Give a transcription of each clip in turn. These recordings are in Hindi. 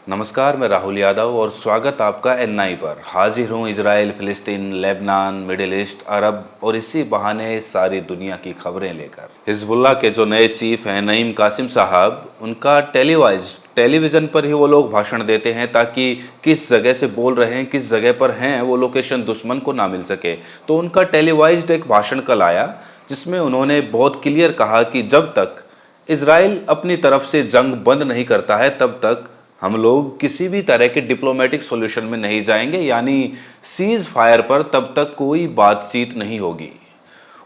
नमस्कार, मैं राहुल यादव और स्वागत आपका एनआई पर। हाजिर हूँ इजराइल, फिलिस्तीन, लेबनान, मिडिल ईस्ट, अरब और इसी बहाने सारी दुनिया की खबरें लेकर। हिजबुल्लाह के जो नए चीफ हैं नईम कासिम साहब, उनका टेलीविज़न पर ही वो लोग भाषण देते हैं ताकि किस जगह से बोल रहे हैं, किस जगह पर हैं, वो लोकेशन दुश्मन को ना मिल सके। तो उनका टेलीवाइज्ड एक भाषण कल आया जिसमें उन्होंने बहुत क्लियर कहा कि जब तक इजराइल अपनी तरफ से जंग बंद नहीं करता है तब तक हम लोग किसी भी तरह के डिप्लोमेटिक सॉल्यूशन में नहीं जाएंगे, यानी सीज फायर पर तब तक कोई बातचीत नहीं होगी।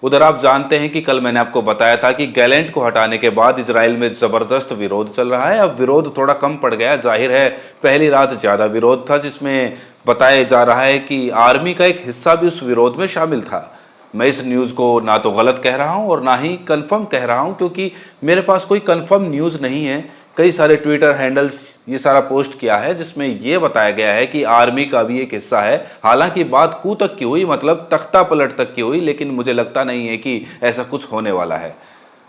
उधर आप जानते हैं कि कल मैंने आपको बताया था कि गैलेंट को हटाने के बाद इजराइल में जबरदस्त विरोध चल रहा है। अब विरोध थोड़ा कम पड़ गया, जाहिर है पहली रात ज्यादा विरोध था, जिसमें बताया जा रहा है कि आर्मी का एक हिस्सा भी उस विरोध में शामिल था। मैं इस न्यूज़ को ना तो गलत कह रहा हूं और ना ही कंफर्म कह रहा हूं, क्योंकि मेरे पास कोई कंफर्म न्यूज़ नहीं है। कई सारे ट्विटर हैंडल्स ये सारा पोस्ट किया है जिसमें ये बताया गया है कि आर्मी का भी एक हिस्सा है। हालांकि बात कू तक की हुई, मतलब तख्ता पलट तक की हुई, लेकिन मुझे लगता नहीं है कि ऐसा कुछ होने वाला है।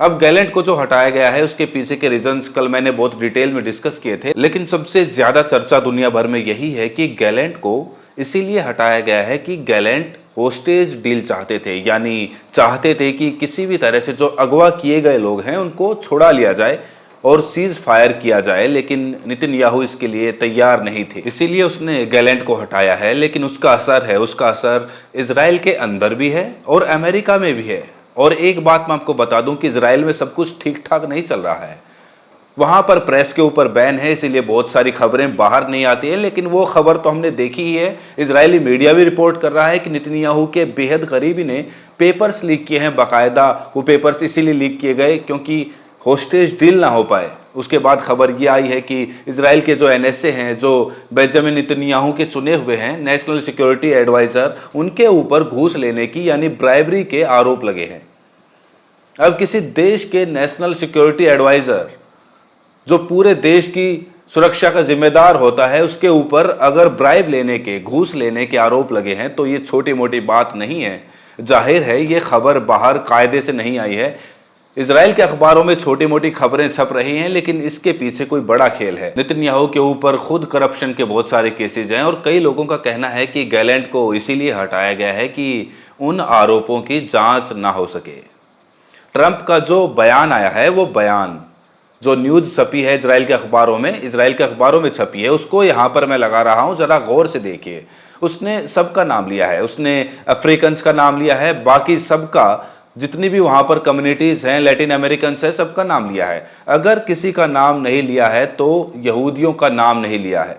अब गैलेंट को जो हटाया गया है उसके पीछे के रीजंस कल मैंने बहुत डिटेल में डिस्कस किए थे, लेकिन सबसे ज्यादा चर्चा दुनिया भर में यही है कि गैलेंट को इसीलिए हटाया गया है कि गैलेंट होस्टेज डील चाहते थे, यानी चाहते थे कि किसी भी तरह से जो अगवा किए गए लोग हैं उनको छोड़ा लिया जाए और सीज फायर किया जाए, लेकिन नेतन्याहू इसके लिए तैयार नहीं थे। इसीलिए उसने गैलेंट को हटाया है। लेकिन उसका असर इजराइल के अंदर भी है और अमेरिका में भी है। और एक बात मैं आपको बता दूं कि इजराइल में सब कुछ ठीक ठाक नहीं चल रहा है। वहां पर प्रेस के ऊपर बैन है, इसीलिए बहुत सारी खबरें बाहर नहीं आती है, लेकिन वो खबर तो हमने देखी ही है। इजरायली मीडिया भी रिपोर्ट कर रहा है कि नेतन्याहू के बेहद करीबी ने पेपर्स लीक किए हैं बाकायदा। वो पेपर्स इसीलिए लीक किए गए क्योंकि होस्टेज डील ना हो पाए। उसके बाद खबर ये आई है कि इजराइल के जो एनएसए हैं, जो बेंजामिन नेतन्याहू के चुने हुए हैं नेशनल सिक्योरिटी एडवाइजर, उनके ऊपर घूस लेने की यानी ब्राइबरी के आरोप लगे हैं। अब किसी देश के नेशनल सिक्योरिटी एडवाइजर जो पूरे देश की सुरक्षा का जिम्मेदार होता है, उसके ऊपर अगर ब्राइब लेने के, घूस लेने के आरोप लगे हैं तो ये छोटी मोटी बात नहीं है। जाहिर है ये खबर बाहर कायदे से नहीं आई है। इजराइल के अखबारों में छोटी मोटी खबरें छप रही हैं, लेकिन इसके पीछे कोई बड़ा खेल है। नेतन्याहू के ऊपर खुद करप्शन के बहुत सारे केसेज हैं और कई लोगों का कहना है कि गैलेंट को इसीलिए हटाया गया है कि उन आरोपों की जांच ना हो सके। ट्रंप का जो बयान आया है, वो बयान जो न्यूज छपी है इजराइल के अखबारों में छपी है, उसको यहां पर मैं लगा रहा हूं, जरा गौर से देखिए। उसने सबका नाम लिया है, उसने अफ्रीकन्स का नाम लिया है, बाकी सबका, जितनी भी वहां पर कम्युनिटीज हैं, लैटिन अमेरिकन्स है, सबका नाम लिया है। अगर किसी का नाम नहीं लिया है तो यहूदियों का नाम नहीं लिया है।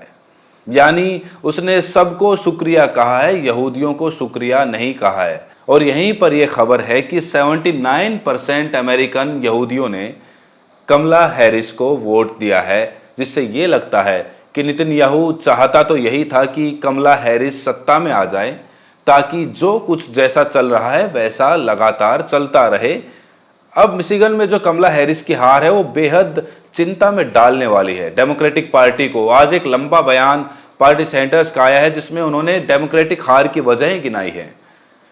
यानी उसने सबको शुक्रिया कहा है, यहूदियों को शुक्रिया नहीं कहा है। और यहीं पर यह खबर है कि 79% अमेरिकन यहूदियों ने कमला हैरिस को वोट दिया है, जिससे यह लगता है कि नेतन्याहू चाहता तो यही था कि कमला हैरिस सत्ता में आ जाए ताकि जो कुछ जैसा चल रहा है वैसा लगातार चलता रहे। अब मिशिगन में जो कमला हैरिस की हार है वो बेहद चिंता में डालने वाली है डेमोक्रेटिक पार्टी को। आज एक लंबा बयान पार्टी सेंटर्स का आया है जिसमें उन्होंने डेमोक्रेटिक हार की वजहें गिनाई है।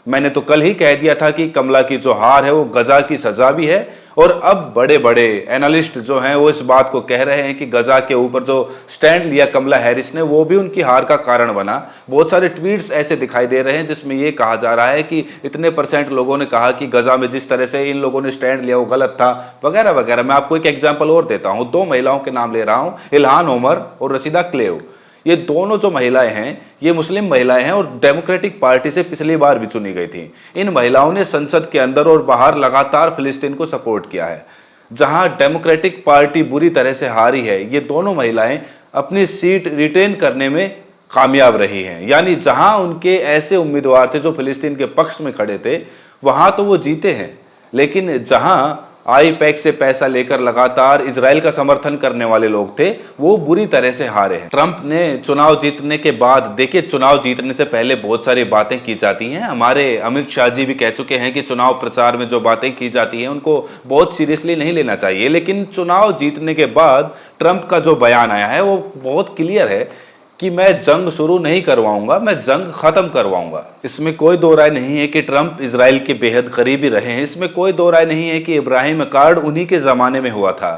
मैंने तो कल ही कह दिया था कि कमला की जो हार है वो गजा की सजा भी है, और अब बड़े बड़े एनालिस्ट जो हैं वो इस बात को कह रहे हैं कि गजा के ऊपर जो स्टैंड लिया कमला हैरिस ने वो भी उनकी हार का कारण बना। बहुत सारे ट्वीट्स ऐसे दिखाई दे रहे हैं जिसमें ये कहा जा रहा है कि इतने % लोगों ने कहा कि गजा में जिस तरह से इन लोगों ने स्टैंड लिया वो गलत था, वगैरह वगैरह। मैं आपको एक एग्जाम्पल और देता हूँ, 2 महिलाओं के नाम ले रहा हूँ, इल्हान ओमर और रशीदा क्लेव। ये दोनों जो महिलाएं हैं ये मुस्लिम महिलाएं हैं और डेमोक्रेटिक पार्टी से पिछली बार भी चुनी गई थी। इन महिलाओं ने संसद के अंदर और बाहर लगातार फिलिस्तीन को सपोर्ट किया है। जहां डेमोक्रेटिक पार्टी बुरी तरह से हारी है, ये दोनों महिलाएं अपनी सीट रिटेन करने में कामयाब रही हैं। यानी जहां उनके ऐसे उम्मीदवार थे जो फिलिस्तीन के पक्ष में खड़े थे, वहां तो वो जीते हैं, लेकिन जहां आईपैक से पैसा लेकर लगातार इजराइल का समर्थन करने वाले लोग थे, वो बुरी तरह से हारे हैं। ट्रंप ने चुनाव जीतने के बाद, देखिए चुनाव जीतने से पहले बहुत सारी बातें की जाती हैं। हमारे अमित शाह जी भी कह चुके हैं कि चुनाव प्रचार में जो बातें की जाती हैं उनको बहुत सीरियसली नहीं लेना चाहिए। लेकिन चुनाव जीतने के बाद ट्रंप का जो बयान आया है वो बहुत क्लियर है कि मैं जंग शुरू नहीं करवाऊंगा, मैं जंग खत्म करवाऊंगा। इसमें कोई दो राय नहीं है कि ट्रंप इजराइल के बेहद करीबी रहे हैं। इसमें कोई दो राय नहीं है कि इब्राहिम अकार्ड उन्हीं के ज़माने में हुआ था।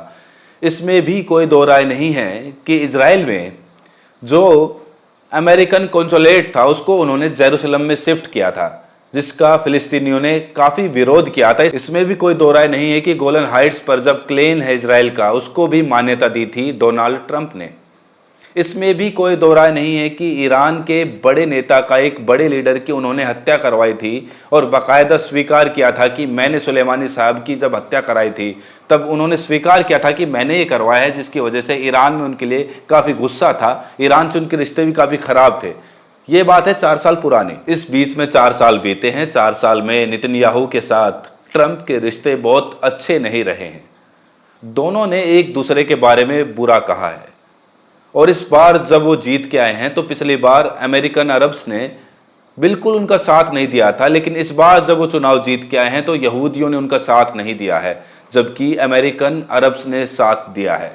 इसमें भी कोई दो राय नहीं है कि इजराइल में जो अमेरिकन कॉन्सुलेट था उसको उन्होंने जेरूसलम में शिफ्ट किया था, जिसका फिलिस्तीनियों ने काफी विरोध किया था। इसमें भी कोई दो राय नहीं है कि गोलन हाइट्स पर जब क्लेम है इजराइल का, उसको भी मान्यता दी थी डोनाल्ड ट्रंप ने। इसमें भी कोई दो राय नहीं है कि ईरान के बड़े नेता का, एक बड़े लीडर की उन्होंने हत्या करवाई थी और बाकायदा स्वीकार किया था कि मैंने सुलेमानी साहब की जब हत्या कराई थी तब उन्होंने स्वीकार किया था कि मैंने ये करवाया है, जिसकी वजह से ईरान में उनके लिए काफ़ी गुस्सा था, ईरान से उनके रिश्ते भी काफ़ी ख़राब थे। ये बात है 4 साल पुरानी। इस बीच में 4 साल बीते हैं। 4 साल में नेतन्याहू के साथ ट्रंप के रिश्ते बहुत अच्छे नहीं रहे हैं। दोनों ने एक दूसरे के बारे में बुरा कहा है और इस बार जब वो जीत के आए हैं तो पिछली बार अमेरिकन अरब्स ने बिल्कुल उनका साथ नहीं दिया था, लेकिन इस बार जब वो चुनाव जीत के आए हैं तो यहूदियों ने उनका साथ नहीं दिया है, जबकि अमेरिकन अरब्स ने साथ दिया है।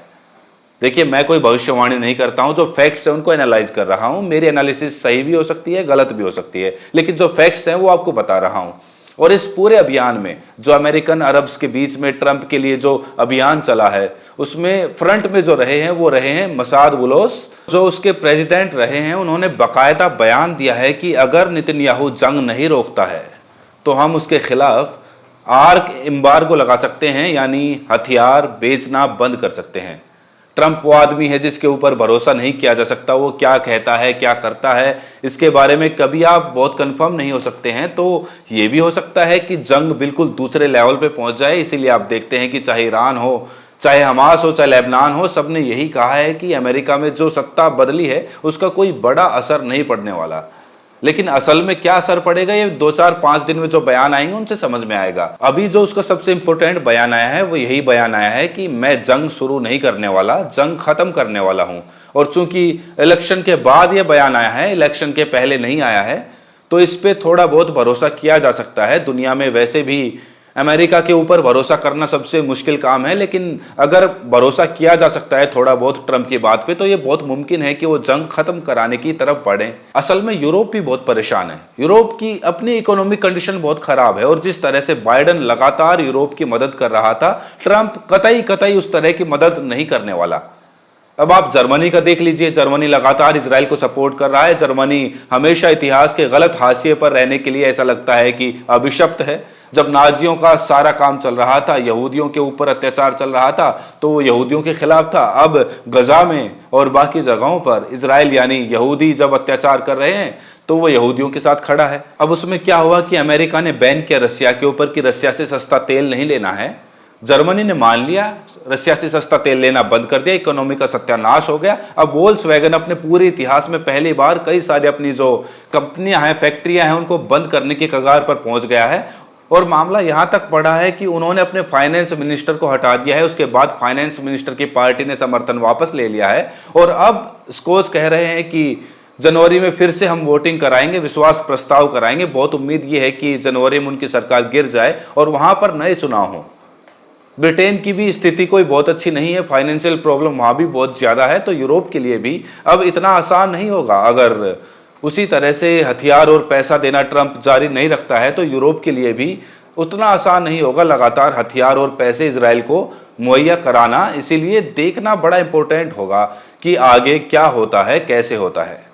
देखिए, मैं कोई भविष्यवाणी नहीं करता हूं, जो फैक्ट्स है उनको एनालाइज कर रहा हूं। मेरी एनालिसिस सही भी हो सकती है, गलत भी हो सकती है, लेकिन जो फैक्ट्स हैं वो आपको बता रहा हूं। और इस पूरे अभियान में जो अमेरिकन अरब्स के बीच में ट्रंप के लिए जो अभियान चला है, उसमें फ्रंट में जो रहे हैं वो रहे हैं मसाद बुलोस, जो उसके प्रेसिडेंट रहे हैं। उन्होंने बाकायदा बयान दिया है कि अगर नेतन्याहू जंग नहीं रोकता है तो हम उसके खिलाफ आर्क एम्बार्गो लगा सकते हैं, यानी हथियार बेचना बंद कर सकते हैं। ट्रंप वो आदमी है जिसके ऊपर भरोसा नहीं किया जा सकता, वो क्या कहता है क्या करता है इसके बारे में कभी आप बहुत कंफर्म नहीं हो सकते हैं। तो ये भी हो सकता है कि जंग बिल्कुल दूसरे लेवल पे पहुंच जाए। इसीलिए आप देखते हैं कि चाहे ईरान हो, चाहे हमास हो, चाहे लेबनान हो, सब ने यही कहा है कि अमेरिका में जो सत्ता बदली है उसका कोई बड़ा असर नहीं पड़ने वाला। लेकिन असल में क्या असर पड़ेगा ये 2-4-5 दिन में जो बयान आएंगे उनसे समझ में आएगा। अभी जो उसका सबसे इंपॉर्टेंट बयान आया है वो यही बयान आया है कि मैं जंग शुरू नहीं करने वाला, जंग खत्म करने वाला हूं। और चूंकि इलेक्शन के बाद ये बयान आया है, इलेक्शन के पहले नहीं आया है, तो इस पे थोड़ा बहुत भरोसा किया जा सकता है। दुनिया में वैसे भी अमेरिका के ऊपर भरोसा करना सबसे मुश्किल काम है, लेकिन अगर भरोसा किया जा सकता है थोड़ा बहुत ट्रंप की बात पे, तो ये बहुत मुमकिन है कि वो जंग खत्म कराने की तरफ बढ़े। असल में यूरोप भी बहुत परेशान है। यूरोप की अपनी इकोनॉमिक कंडीशन बहुत खराब है और जिस तरह से बाइडेन लगातार यूरोप की मदद कर रहा था, ट्रंप कतई उस तरह की मदद नहीं करने वाला। अब आप जर्मनी का देख लीजिए, जर्मनी लगातार इजराइल को सपोर्ट कर रहा है। जर्मनी हमेशा इतिहास के गलत हाशिए पर रहने के लिए ऐसा लगता है कि अभिशप्त है। जब नाजियों का सारा काम चल रहा था, यहूदियों के ऊपर अत्याचार चल रहा था, तो वो यहूदियों के खिलाफ था। अब गजा में और बाकी जगहों पर इजराइल यानी यहूदी जब अत्याचार कर रहे हैं तो वो यहूदियों के साथ खड़ा है। अब उसमें क्या हुआ कि अमेरिका ने बैन किया रसिया के ऊपर कि रसिया से सस्ता तेल नहीं लेना है। जर्मनी ने मान लिया, रसिया से सस्ता तेल लेना बंद कर दिया, इकोनॉमी का सत्यानाश हो गया। अब वोल्क्सवैगन अपने पूरे इतिहास में पहली बार कई सारी अपनी जो कंपनियां हैं, फैक्ट्रियां हैं, उनको बंद करने के कगार पर पहुंच गया है। और मामला यहां तक बढ़ा है कि उन्होंने अपने फाइनेंस मिनिस्टर को हटा दिया है। उसके बाद फाइनेंस मिनिस्टर की पार्टी ने समर्थन वापस ले लिया है और अब स्कोच कह रहे हैं कि जनवरी में फिर से हम वोटिंग कराएंगे, विश्वास प्रस्ताव कराएंगे। बहुत उम्मीद ये है कि जनवरी में उनकी सरकार गिर जाए और वहां पर नए चुनाव हों। ब्रिटेन की भी स्थिति कोई बहुत अच्छी नहीं है, फाइनेंशियल प्रॉब्लम वहां भी बहुत ज्यादा है। तो यूरोप के लिए भी अब इतना आसान नहीं होगा। अगर उसी तरह से हथियार और पैसा देना ट्रंप जारी नहीं रखता है तो यूरोप के लिए भी उतना आसान नहीं होगा लगातार हथियार और पैसे इजराइल को मुहैया कराना। इसीलिए देखना बड़ा इंपॉर्टेंट होगा कि आगे क्या होता है, कैसे होता है।